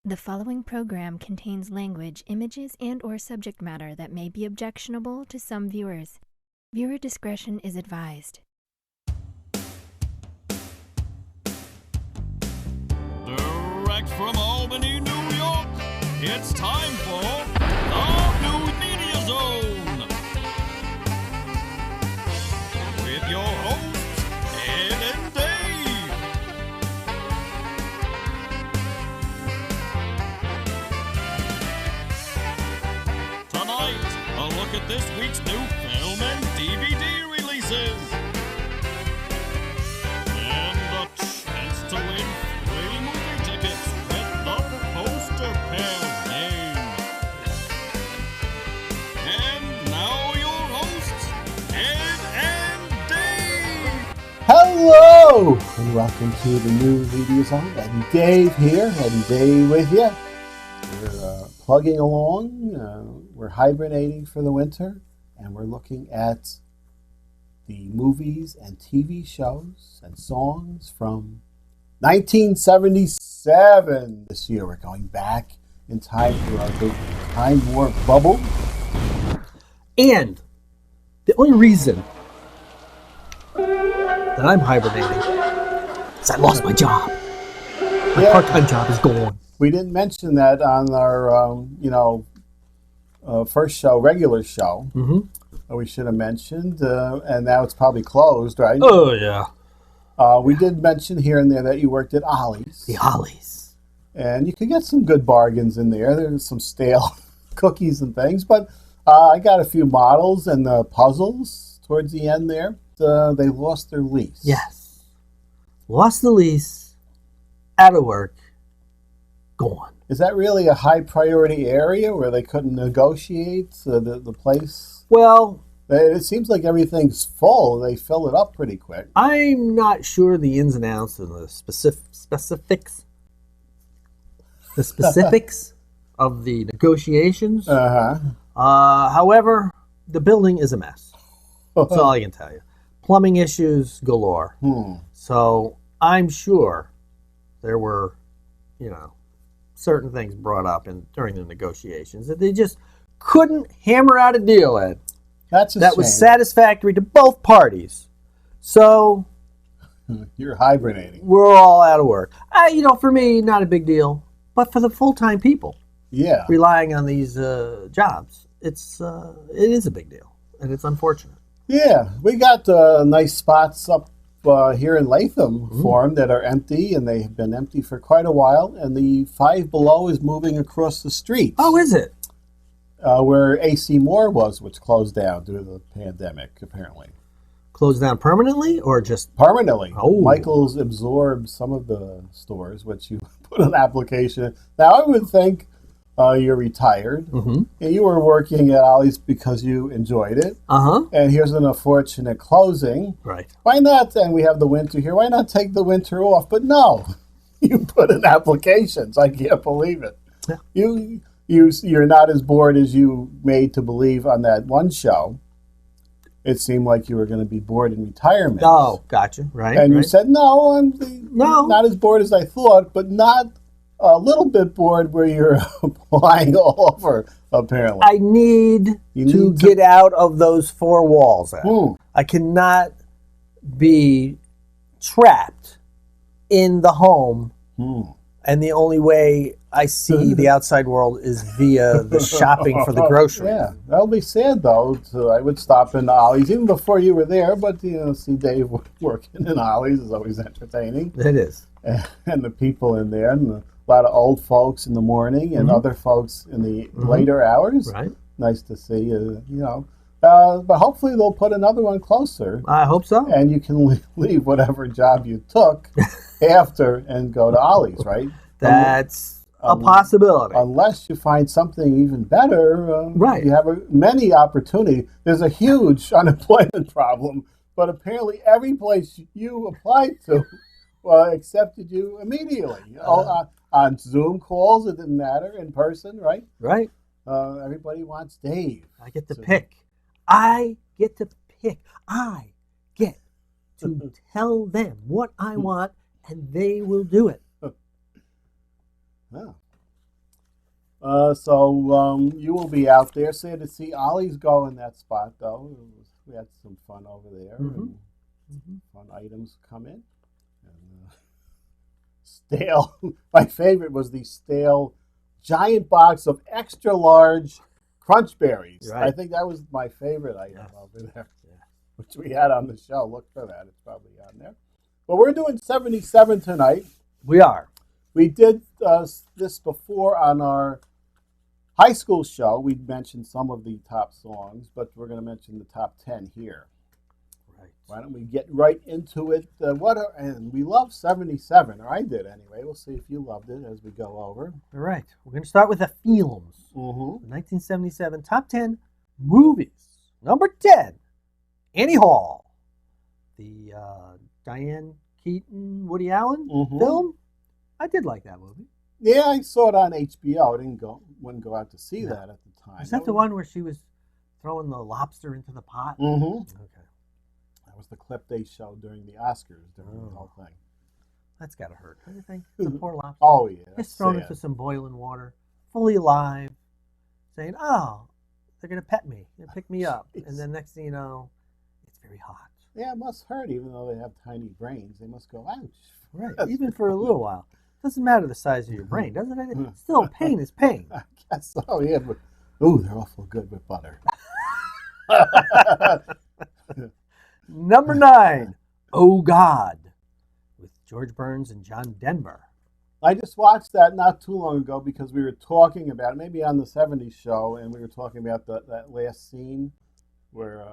The following program contains language, images, and/or subject matter that may be objectionable to some viewers. Viewer discretion is advised. Direct from Albany, New York, it's time for the News Media Zone. With your hosts, Ed and Dave. Tonight, a look at this week's new film and DVD releases. And a chance to win free movie tickets with the Poster Pals game. And now your hosts, Ed and Dave. Hello, and welcome to the new Media Zone. Ed and Dave here, Ed and Dave with you. We're plugging along. We're hibernating for the winter, and we're looking at the movies and TV shows and songs from 1977. This year, we're going back in time for our big Time Warp bubble. And the only reason that I'm hibernating is I lost my job. My part-time job is gone. We didn't mention that on our, first show, regular show. Mm-hmm. We should have mentioned, and now it's probably closed, right? Oh, yeah. We did mention here and there that you worked at Ollie's. The Ollie's. And you could get some good bargains in there. There's some stale cookies and things, but I got a few models and puzzles towards the end there. They lost their lease. Yes. Lost the lease, out of work, gone. Is that really a high priority area where they couldn't negotiate the place? Well, it seems like everything's full. They fill it up pretty quick. I'm not sure the ins and outs and the specifics. The specifics of the negotiations. However, the building is a mess. That's all I can tell you. Plumbing issues galore. So I'm sure there were, certain things brought up during the negotiations that they just couldn't hammer out a deal, Ed. That was satisfactory to both parties. So you're hibernating. We're all out of work. For me, not a big deal, but for the full-time people, relying on these jobs, it is a big deal, and it's unfortunate. Yeah, we got nice spots up here in Latham for them that are empty, and they have been empty for quite a while. And the Five Below is moving across the street. Oh, is it? Where AC Moore was, which closed down due to the pandemic, apparently. Closed down permanently or just? Permanently. Oh. Michael's absorbed some of the stores, which you put an application. Now, I would think you're retired, and you were working at Ollie's because you enjoyed it. And here's an unfortunate closing. Right. Why not? And we have the winter here. Why not take the winter off? But no, you put in applications. I can't believe it. Yeah. You're not as bored as you made to believe on that one show. It seemed like you were going to be bored in retirement. Oh, gotcha. Right. And you said, no, I'm not as bored as I thought, but not a little bit bored where you're applying all over, apparently. I need to get out of those four walls. I cannot be trapped in the home, and the only way I see the outside world is via the shopping for the groceries. Yeah, that'll be sad, though. So I would stop in Ollie's, even before you were there, but, see Dave working in Ollie's is always entertaining. It is. And the people in there, and a lot of old folks in the morning and other folks in the later hours. Right. Nice to see, but hopefully they'll put another one closer. I hope so. And you can leave whatever job you took after and go to Ollie's, right? That's a possibility. Unless you find something even better. Right. You have many opportunities. There's a huge unemployment problem, but apparently every place you applied to accepted you immediately. On Zoom calls, it didn't matter. In person, right? Right. Everybody wants Dave. I get to pick. I get to pick. I get to tell them what I want, and they will do it. Oh. So you will be out there. Sad to see Ollie's go in that spot, though. We had some fun over there. And fun items come in. And, stale. My favorite was the stale giant box of extra large crunch berries. Right. I think that was my favorite item over there, which we had on the show. Look for that. It's probably on there. But we're doing 77 tonight. We are. We did this before on our high school show. We mentioned some of the top songs, but we're going to mention the top 10 here. Right. Why don't we get right into it? And we love 77, or I did anyway. We'll see if you loved it as we go over. All right. We're going to start with the films. Mm-hmm. The 1977 top 10 movies. Number 10, Annie Hall. The Diane Keaton, Woody Allen film. I did like that movie. Yeah, I saw it on HBO. I wouldn't go out to see that at the time. Is that the one where she was throwing the lobster into the pot? Mm-hmm. Okay. That was the clip they showed during the Oscars during the whole thing. That's got to hurt, don't you think? The poor lobster. Oh, yeah. Just thrown into some boiling water, fully alive, saying, oh, they're going to pet me. They're going to pick me up. And then next thing you know, it's very hot. Yeah, it must hurt, even though they have tiny brains. They must go, ouch. Right, even for a little while. Doesn't matter the size of your brain, doesn't it? Still, pain is pain. I guess so, yeah. But, ooh, they're awful good with butter. Number 9, Oh God, with George Burns and John Denver. I just watched that not too long ago because we were talking about it, maybe on the 70s show, and we were talking about that last scene where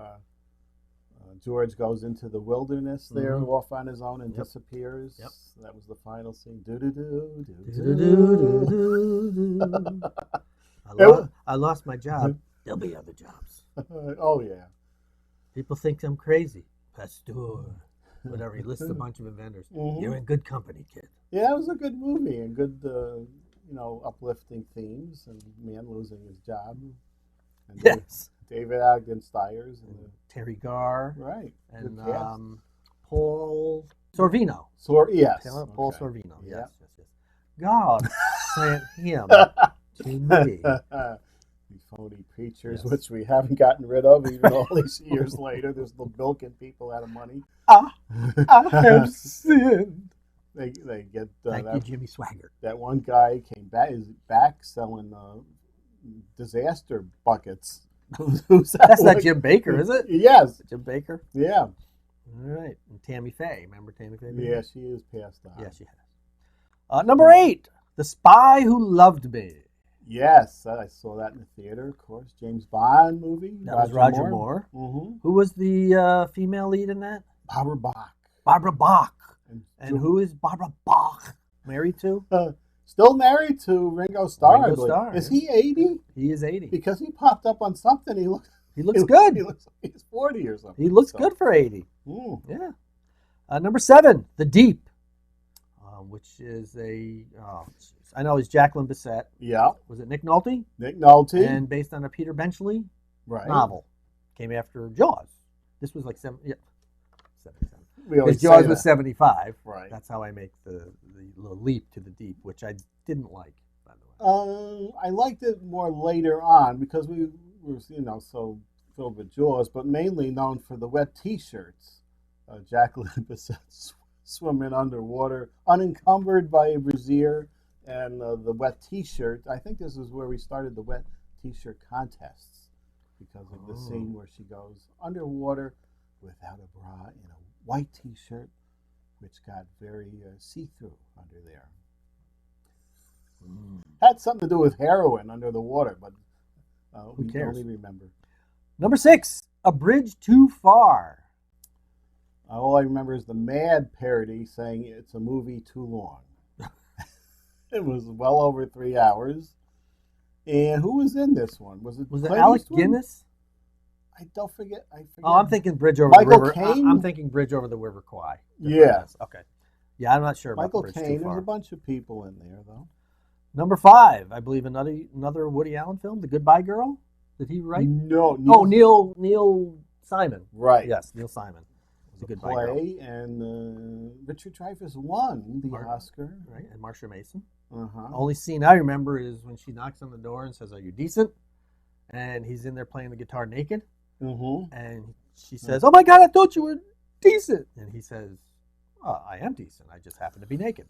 George goes into the wilderness there off on his own and disappears. Yep. That was the final scene. Do-do-do, I lost my job. There'll be other jobs. Oh, yeah. People think I'm crazy. Pasteur. Whatever. He lists a bunch of inventors. You're in good company, kid. Yeah, it was a good movie and good, uplifting themes and man losing his job. And yes. David Ogden Stiers and Terry Garr. Right. And Paul Sorvino. Yes. Paul Sorvino. Yeah. Yes. God sent him to me. These phony preachers, which we haven't gotten rid of even all these years later. They're still bilking people out of money. I have sinned. They get Thank you, Jimmy Swaggart. That one guy is back selling disaster buckets. That's not Jim Baker, is it? Yes. Jim Baker? Yeah. All right. And Tammy Faye. Remember Tammy Faye? Yeah, she is passed on. Yeah, she has. Number 8, The Spy Who Loved Me. Yes, I saw that in the theater, of course. James Bond movie. That was Roger Moore. Mm-hmm. Who was the female lead in that? Barbara Bach. Barbara Bach. And who is Barbara Bach married to? Still married to Ringo Starr. Ringo Starr. Is he 80? He is 80. Because he popped up on something. He looks good. He looks like he's 40 or something. He looks good for 80. Mm. Yeah. Number 7, The Deep, which is I know it's Jacqueline Bisset. Yeah. Was it Nick Nolte? Nick Nolte. And based on a Peter Benchley novel. Came after Jaws. This was like 77. Because Jaws was 75. Right. That's how I make the leap to the deep, which I didn't like, by the way. I liked it more later on because we were, so filled with Jaws, but mainly known for the wet T-shirts. Jacqueline Bisset swimming underwater, unencumbered by a brassiere, and the wet T-shirt. I think this is where we started the wet T-shirt contests because of the scene where she goes underwater without a bra in a white T-shirt, which got very see-through under there. Had something to do with heroin under the water, but we only remember. Number 6, A Bridge Too Far. All I remember is the Mad parody saying it's a movie too long. It was well over 3 hours. And who was in this one? Was it Alec Guinness? I forget. Oh, I'm thinking Bridge Over Michael the River. Caine? I'm thinking Bridge Over the River Kwai. Yeah. Okay. Yeah, I'm not sure about Michael Bridge Too Caine. Far. There's a bunch of people in there, though. Number 5, I believe another Woody Allen film, The Goodbye Girl. Did he write? No. Neil Simon. Right. Yes, Neil Simon. It was a play, and Richard Dreyfuss won the Oscar. Right, and Marsha Mason. Only scene I remember is when she knocks on the door and says, "Are you decent?" And he's in there playing the guitar naked. And she says, "Oh my God, I thought you were decent." And he says, "Oh, I am decent. I just happen to be naked."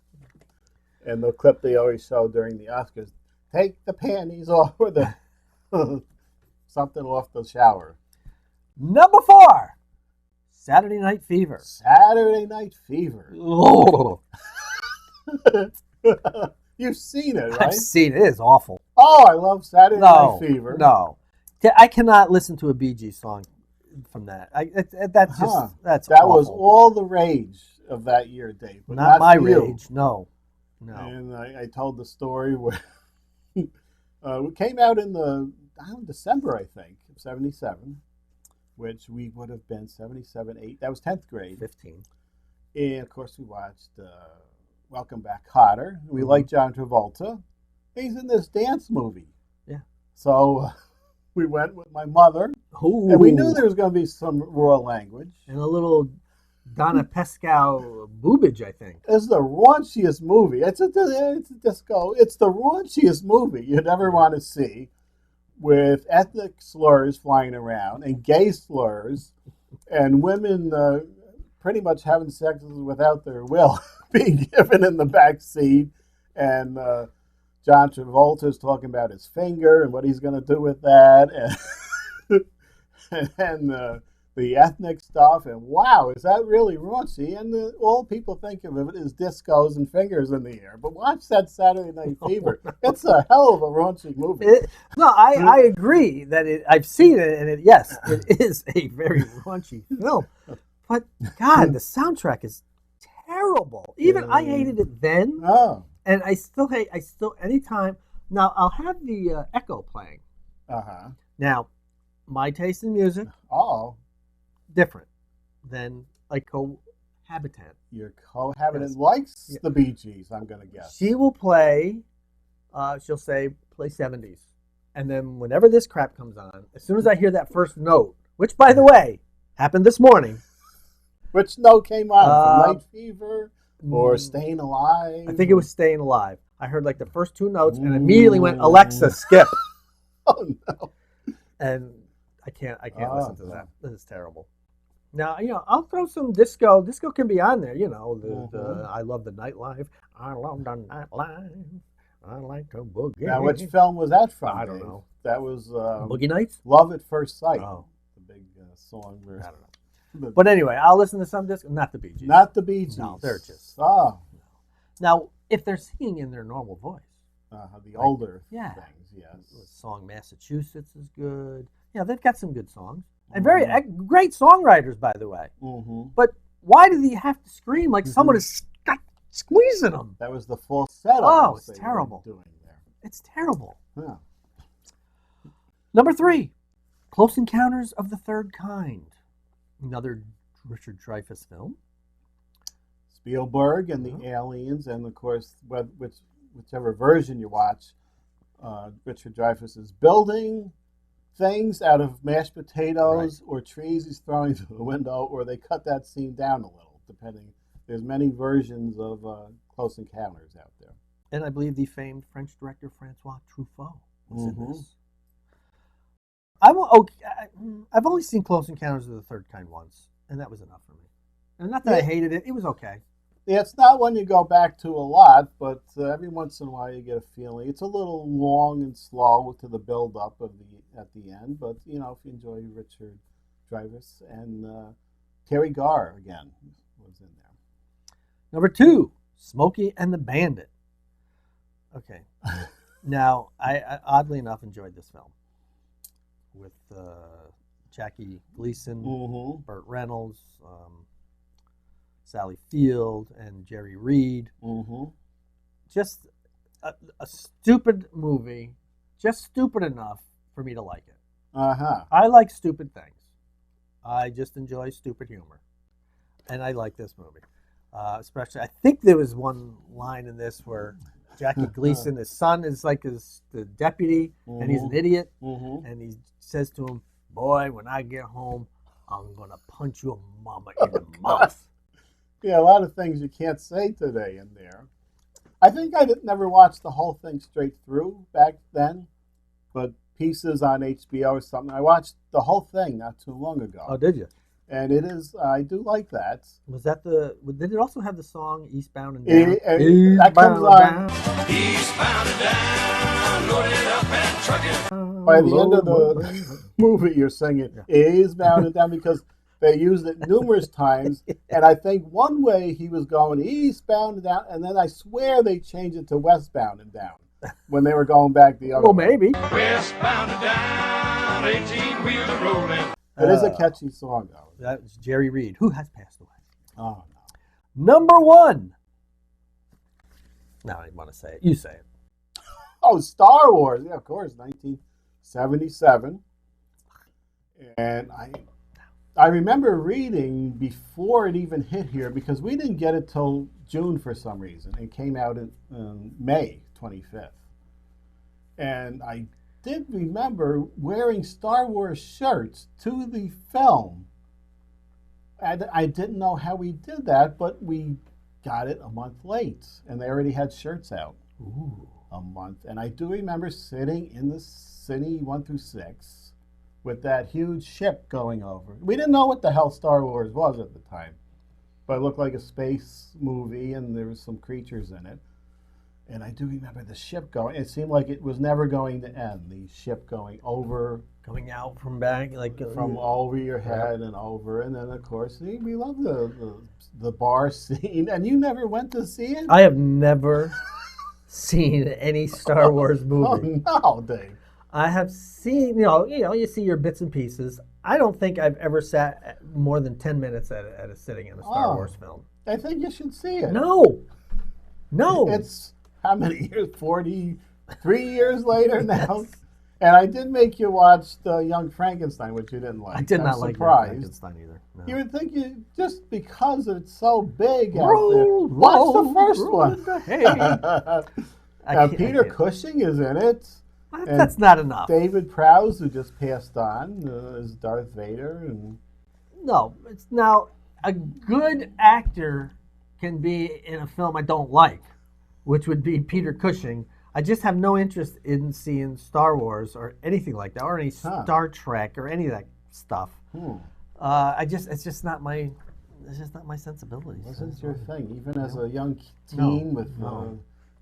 And the clip they always show during the Oscars, take the panties off or the something off the shower. Number 4, Saturday Night Fever. Saturday Night Fever. Oh. You've seen it, right? I've seen it. It is awful. Oh, I love Saturday Night Fever. No. I cannot listen to a Bee Gees song from that. That's just, that's That awful. was all the rage of that year, Dave. But not my you. rage, no. And I told the story where it came out in December, I think, of 77, which we would have been 77, 8. That was 10th grade. 15. And, of course, we watched Welcome Back, Kotter. We like John Travolta. He's in this dance movie. Yeah. So we went with my mother. Ooh. And we knew there was going to be some raw language. And a little Donna Pescow boobage, I think. It's the raunchiest movie. It's a disco. It's the raunchiest movie you'd ever want to see, with ethnic slurs flying around and gay slurs, and women pretty much having sex without their will being given in the back seat, and John Travolta's talking about his finger and what he's going to do with that, and the ethnic stuff, and wow, is that really raunchy? And all people think of it is discos and fingers in the air. But watch that Saturday Night Fever. It's a hell of a raunchy movie. I agree that I've seen it, and yes, it is a very raunchy film. But God, the soundtrack is terrible. Even I hated it then, and I still hate. Anytime now I'll have the Echo playing. Now, my taste in music. Different than like cohabitant. Your cohabitant likes the Bee Gees, I'm going to guess. She will play, she'll say, play 70s. And then whenever this crap comes on, as soon as I hear that first note, which, by the way, happened this morning. Which note came on? Night Fever or Staying Alive? I think it was Staying Alive. I heard like the first 2 notes and immediately went, Alexa, skip. Oh, no. And I can't listen to that. This is terrible. Now, I'll throw some disco. Disco can be on there, the I love the nightlife. I love the nightlife. I like to boogie. Now, which film was that from? I don't know. That was Boogie Nights? Love at First Sight. Oh. The big song. I don't know. But anyway, I'll listen to some disco. Not the Bee Gees. Not the Bee Gees. No, they're just. Now, if they're singing in their normal voice. The older things, yes. The song Massachusetts is good. Yeah, they've got some good songs. And very great songwriters, by the way. But why do they have to scream like someone is squeezing them? That was the falsetto. Oh, it's terrible. Doing there. It's terrible. Yeah. Number 3, Close Encounters of the Third Kind. Another Richard Dreyfuss film. Spielberg and the aliens, and of course, whichever version you watch, Richard Dreyfuss is building things out of mashed potatoes or trees he's throwing through the window, or they cut that scene down a little, depending. There's many versions of Close Encounters out there. And I believe the famed French director Francois Truffaut was in this. I've only seen Close Encounters of the Third Kind once, and that was enough for me. And not that I hated it, it was okay. Yeah, it's not one you go back to a lot, but every once in a while you get a feeling. It's a little long and slow to the build-up at the end, but, if you enjoy Richard Dreyfuss. And Terry Garr, again, was in there. Number 2, Smokey and the Bandit. Okay. Now, I oddly enough enjoyed this film with Jackie Gleason, Burt Reynolds, Sally Field, and Jerry Reed. Just a stupid movie, just stupid enough for me to like it. I like stupid things. I just enjoy stupid humor. And I like this movie. Especially, I think there was one line in this where Jackie Gleason, his son, is like the deputy, and he's an idiot. And he says to him, "Boy, when I get home, I'm going to punch your mama in the mouth." Yeah, a lot of things you can't say today in there. I think I never watched the whole thing straight through back then, but pieces on HBO or something. I watched the whole thing not too long ago. Oh, did you? And it is, I do like that. Was that did it also have the song Eastbound and Down? That comes on. Eastbound and down, loaded up and trucking. By the end of the movie, you're singing Eastbound and Down because they used it numerous times. And I think one way he was going eastbound and down, and then I swear they changed it to westbound and down when they were going back the other way. Maybe. Westbound and down, 18-wheeler rolling. It is a catchy song, though. That's Jerry Reed, who has passed away. Oh, no. Number 1. No, I didn't want to say it. You say it. Oh, Star Wars. Yeah, of course, 1977. And I remember reading before it even hit here, because we didn't get it till June for some reason. It came out in May 25th. And I did remember wearing Star Wars shirts to the film. I didn't know how we did that, but we got it a month late, and they already had shirts out. Ooh. A month. And I do remember sitting in the city 1 through 6 with that huge ship going over. We didn't know what the hell Star Wars was at the time, but it looked like a space movie, and there was some creatures in it. And I do remember the ship going. It seemed like it was never going to end. The ship going over, Coming out from back, like from over your head and over. And then, of course, we love the bar scene. And you never went to see it? I have never seen any Star Wars movie. Oh, no, Dave. I have seen, you see your bits and pieces. I don't think I've ever sat more than 10 minutes at a sitting in a Star Wars film. I think you should see it. No. It's how many years? 43 years later now? Yes. And I did make you watch the Young Frankenstein, which you didn't like. I did not like Young Frankenstein either. No. You would think just because it's so big out there. Watch the first one. Peter Cushing is in it. That's not enough. David Prowse, who just passed on, is Darth Vader. No, it's now a good actor can be in a film I don't like, which would be Peter Cushing. I just have no interest in seeing Star Wars or anything like that, or any Star Trek or any of that stuff. It's just not my sensibilities. Wasn't your thing, even as a young teen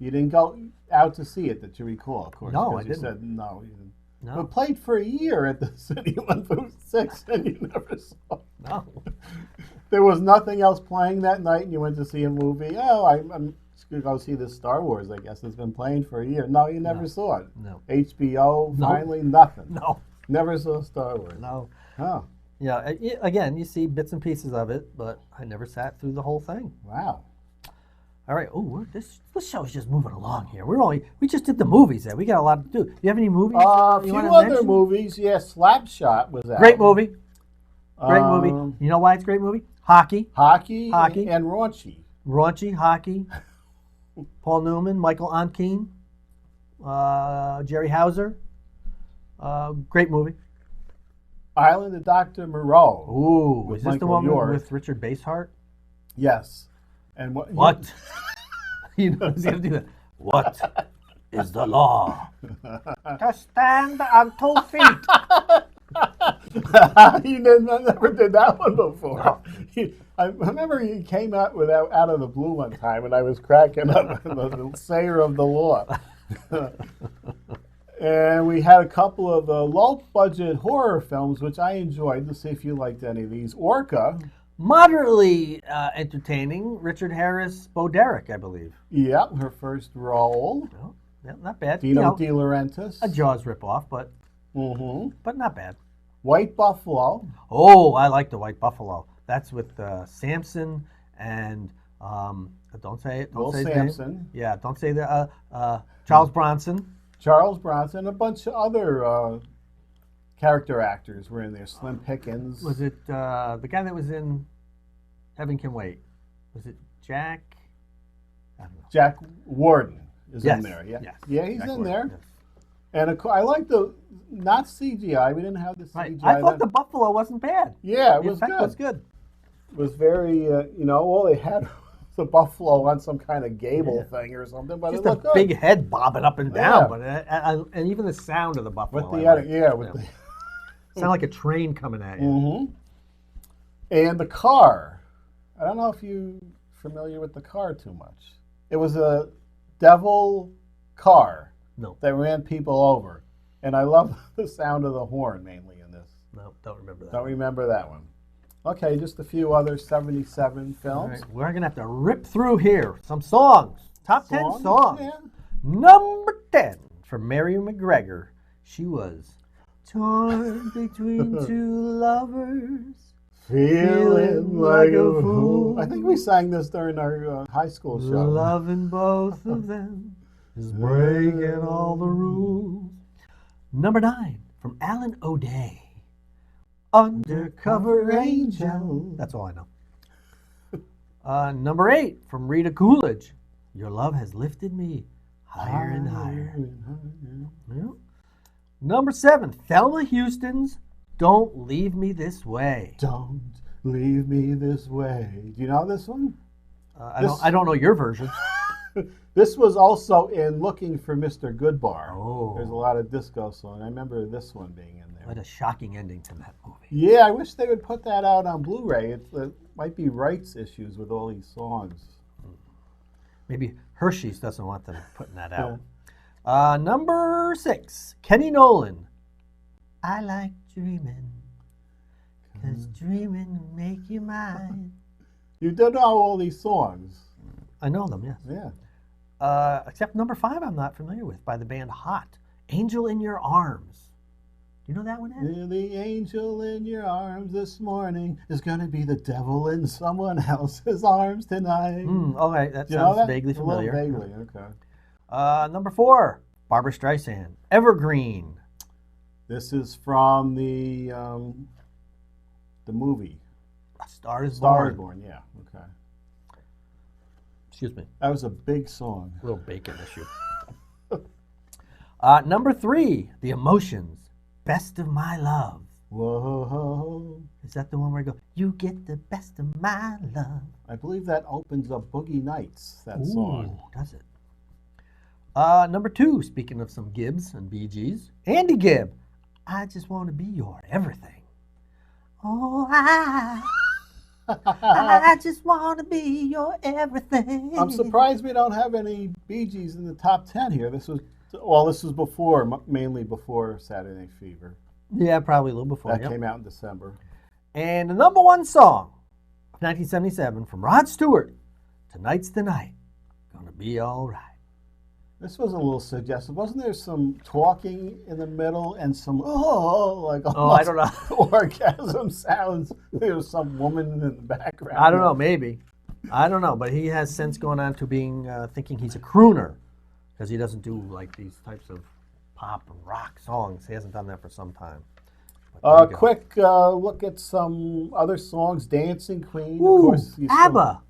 you didn't go out to see it, that you recall, of course. No, I didn't. You said no. You didn't. No. But played for a year at the City 1 through 6, and you never saw it. No. There was nothing else playing that night, and you went to see a movie. Oh, I'm going to go see this Star Wars, I guess. It's been playing for a year. No, you never saw it. No. HBO, finally, nothing. No. Never saw Star Wars. No. Oh. Yeah, again, you see bits and pieces of it, but I never sat through the whole thing. Wow. All right. Oh, this show is just moving along here. We just did the movies there. We got a lot to do. Do you have any movies? A few other movies. Yeah, Slapshot was out. Great movie. Great movie. You know why it's a great movie? Hockey. Hockey. And raunchy. Raunchy, hockey. Paul Newman, Michael Onkeen, Jerry Hauser. Great movie. Island of Dr. Moreau. Ooh, is this the one with Richard Basehart? Yes. And what? You know he's going to do that. What is the law? To stand on 2 feet. You never did that one before. No. I remember he came out out of the blue one time, and I was cracking up the sayer of the law. And we had a couple of low-budget horror films, which I enjoyed. To see if you liked any of these. Orca. Moderately entertaining. Richard Harris, Bo Derek, I believe. Yep, her first role. Oh, yeah, not bad. Dino De Laurentiis. A Jaws ripoff, but not bad. White Buffalo. Oh, I like the White Buffalo. That's with Samson and don't say it. Don't say Samson. Name. Yeah, don't say the Charles Bronson. Charles Bronson, a bunch of other character actors were in there. Slim Pickens. Was it the guy that was in Heaven Can Wait? Was it Jack? I don't know. Jack Warden is in there. Yeah, yes. Yeah, he's Jack in Warden, there. yes. And I like not CGI. We didn't have the CGI. Right. I thought the buffalo wasn't bad. Yeah, it was good. It was very, all they had a buffalo on some kind of gable thing or something, but Just it looked a big head bobbing up and down, but and even the sound of the buffalo. With the edit, sound like a train coming at you. Mm-hmm. And the car. I don't know if you're familiar with the car too much. It was a devil car that ran people over. And I love the sound of the horn mainly in this. No, don't remember that. Don't remember that one. Okay, just a few other 77 films. All right, we're going to have to rip through here. Some songs. Top 10 songs. Yeah. Number 10 from Mary McGregor. She was torn between two lovers. Feeling like a fool. I think we sang this during our high school show. Loving both of them is breaking all the rules. Number 9 from Alan O'Day. Undercover Angel. That's all I know. Number 8 from Rita Coolidge. Your love has lifted me higher and higher. Yeah. Number 7, Thelma Houston's Don't Leave Me This Way. Don't leave me this way. Do you know this one? I don't know your version. This was also in Looking for Mr. Goodbar. Oh. There's a lot of disco songs. I remember this one being in there. What a shocking ending to that movie. Yeah, I wish they would put that out on Blu-ray. It might be rights issues with all these songs. Maybe Hershey's doesn't want them putting that out. Number 6, Kenny Nolan. I like dreaming, 'cause dreaming will make you mine. You do know all these songs. I know them, yes. Yeah. Except number 5 I'm not familiar with, by the band Hot. Angel in Your Arms. Do you know that one, Ed? The angel in your arms this morning is going to be the devil in someone else's arms tonight. All right, that Do you know sounds vaguely familiar. Vaguely, okay. Number 4, Barbra Streisand. Evergreen. This is from the movie. A Star is Star is Born. Born, yeah. Okay. Excuse me. That was a big song. A little bacon issue. Number 3, The Emotions. Best of My Love. Whoa. Is that the one where I go, you get the best of my love? I believe that opens up Boogie Nights, that song. Does it? Number 2, speaking of some Gibbs and Bee Gees, Andy Gibb. I just want to be your everything. Oh, I just want to be your everything. I'm surprised we don't have any Bee Gees in the top 10 here. This was before, mainly before Saturday Night Fever. Yeah, probably a little before. That came out in December. And the number 1 song of 1977 from Rod Stewart, Tonight's the Night, Gonna Be All Right. This was a little suggestive. Wasn't there some talking in the middle and some, I don't know. orgasm sounds? There was some woman in the background. I don't know, maybe. I don't know, but he has since gone on to being, thinking he's a crooner, because he doesn't do like these types of pop and rock songs. He hasn't done that for some time. Quick look at some other songs. Dancing Queen, Ooh, of course. ABBA.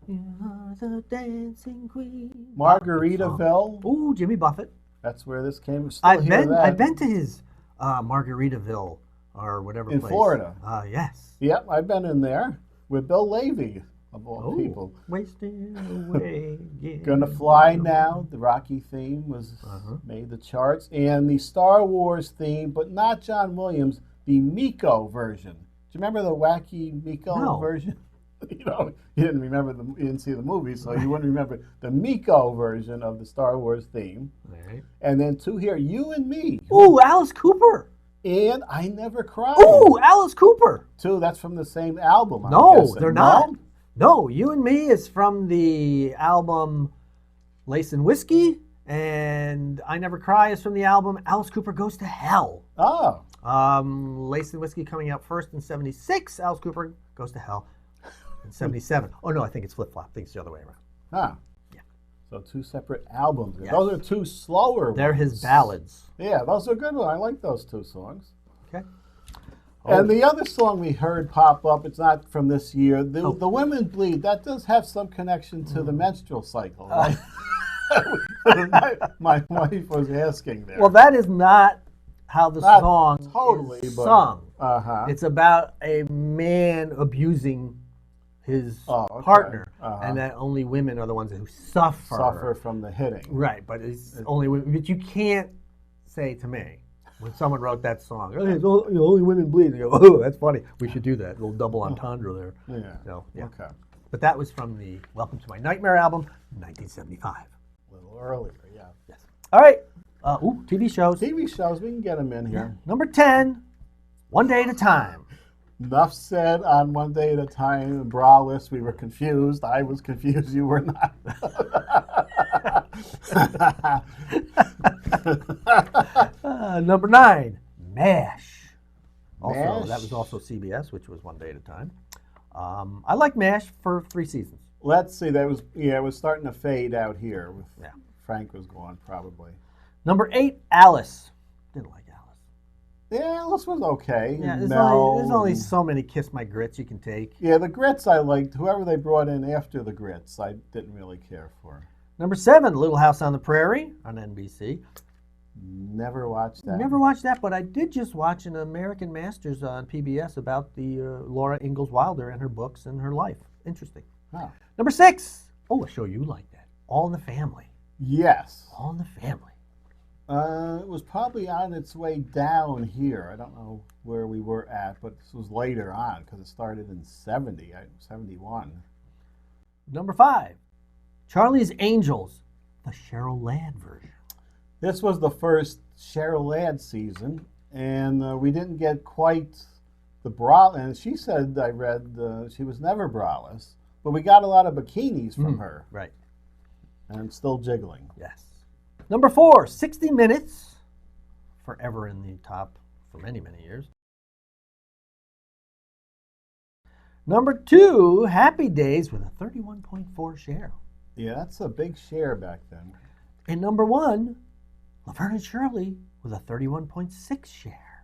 You are the dancing queen. Margaritaville. Ooh, Jimmy Buffett. That's where this came. I've been to his Margaritaville or whatever in place. Florida. Yes. Yep, I've been in there with Bill Lavey, of all people. Wasting away. Gonna Fly Now, the Rocky theme was made the charts, and the Star Wars theme, but not John Williams, the Miko version. Do you remember the wacky Miko version? You didn't see the movie, so you wouldn't remember the Miko version of the Star Wars theme. Right. And then 2 here, You and Me. Ooh, Alice Cooper. And I Never Cried. Ooh, Alice Cooper. 2, that's from the same album. No, they're not. No, You and Me is from the album Lace and Whiskey, and I Never Cry is from the album Alice Cooper Goes to Hell. Oh. Lace and Whiskey coming out first in 76, Alice Cooper Goes to Hell in 77. Oh, no, I think it's flip-flop. I think it's the other way around. Huh. Yeah. So 2 separate albums. Yes. Those are 2 slower They're ones. his ballads. Yeah, those are good ones. I like those 2 songs. Okay. And the other song we heard pop up, it's not from this year, the Women Bleed, that does have some connection to the menstrual cycle, right? My wife was asking there. Well, that is not how the song is sung. Uh-huh. It's about a man abusing his okay. partner, and that only women are the ones who Suffer from the hitting. Right, but it's only women. But you can't say to me when someone wrote that song, "Oh, it's only women bleed." They go, "Oh, that's funny. We should do that. A little double entendre there." Yeah. So, yeah. Okay. But that was from the Welcome to My Nightmare album, 1975. A little earlier, yeah. Yes. All right. TV shows. TV shows, we can get them in here. Number 10, One Day at a Time. Enough said on One Day at a Time. Braless, we were confused. I was confused. You were not. Number 9, MASH. Also, MASH? that was also CBS, which was One Day at a Time. I like MASH for 3 seasons. Let's see. It was starting to fade out here. Frank was gone, probably. Number 8, Alice. Didn't like Alice. Yeah, Alice was okay. Yeah, there's only so many Kiss My Grits you can take. Yeah, the Grits I liked. Whoever they brought in after the Grits, I didn't really care for. Number 7, Little House on the Prairie on NBC. Never watched that. Never watched that, but I did just watch an American Masters on PBS about the Laura Ingalls Wilder and her books and her life. Interesting. Oh. Number 6, a show you like that. All in the Family. Yes. All in the Family. It was probably on its way down here. I don't know where we were at, but this was later on because it started in 71. Number 5, Charlie's Angels, the Cheryl Ladd version. This was the first Cheryl Ladd season, and we didn't get quite the bra. And she said, I read, she was never braless, but we got a lot of bikinis from her. Right. And still jiggling. Yes. Number 4, 60 Minutes, forever in the top for many, many years. Number 2, Happy Days with a 31.4 share. Yeah, that's a big share back then. And number 1, Laverne and Shirley with a 31.6 share.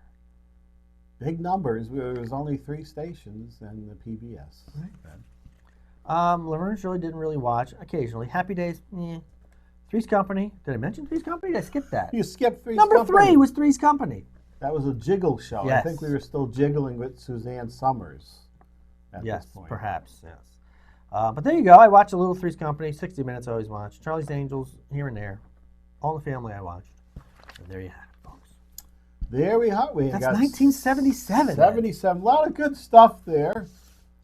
Big numbers. There was only 3 stations and the PBS. Right. Laverne and Shirley didn't really watch. Occasionally. Happy Days, Three's Company. Did I mention Three's Company? Did I skip that? You skipped Three's Number Company. 3 was Three's Company. That was a jiggle show. Yes. I think we were still jiggling with Suzanne Summers at this point. Perhaps, yes. But there you go. I watched a little Three's Company. 60 Minutes I always watch. Charlie's Angels, here and there. All in the Family I watched. And there you have it, folks. There we have it. That's 1977. 77. A lot of good stuff there.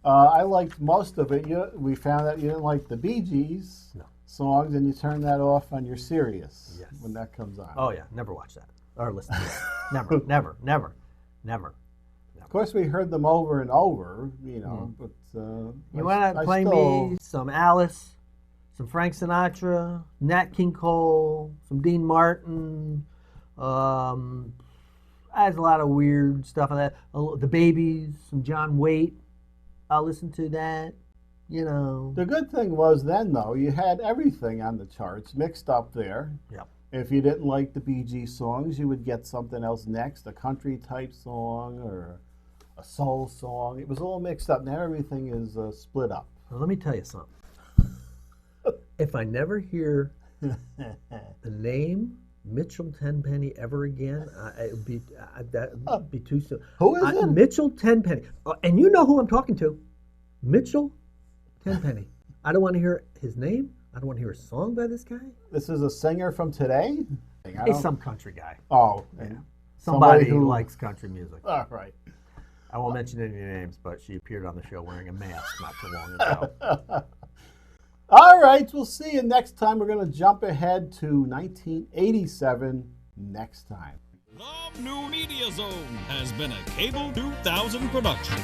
I liked most of it. We found out you didn't like the Bee Gees songs, and you turn that off on your Sirius when that comes on. Oh, yeah. Never watch that. Or listen to it. Never. Of course, we heard them over and over, but... you want to play me some Alice, some Frank Sinatra, Nat King Cole, some Dean Martin. Has a lot of weird stuff on that. The Babies, some John Waite. I'll listen to that, The good thing was then, though, you had everything on the charts mixed up there. Yep. If you didn't like the Bee Gees songs, you would get something else next, a country-type song or a soul song. It was all mixed up. Now everything is split up. Well, let me tell you something. If I never hear the name Mitchell Tenpenny ever again, that would be too soon. Who is it? Mitchell Tenpenny. And you know who I'm talking to. Mitchell Tenpenny. I don't want to hear his name. I don't want to hear a song by this guy. This is a singer from today? He's some country guy. Oh. Yeah. Somebody who likes country music. All right. I won't mention any names, but she appeared on the show wearing a mask not too long ago. All right, we'll see you next time. We're going to jump ahead to 1987 next time. The New Media Zone has been a Cable 2000 production.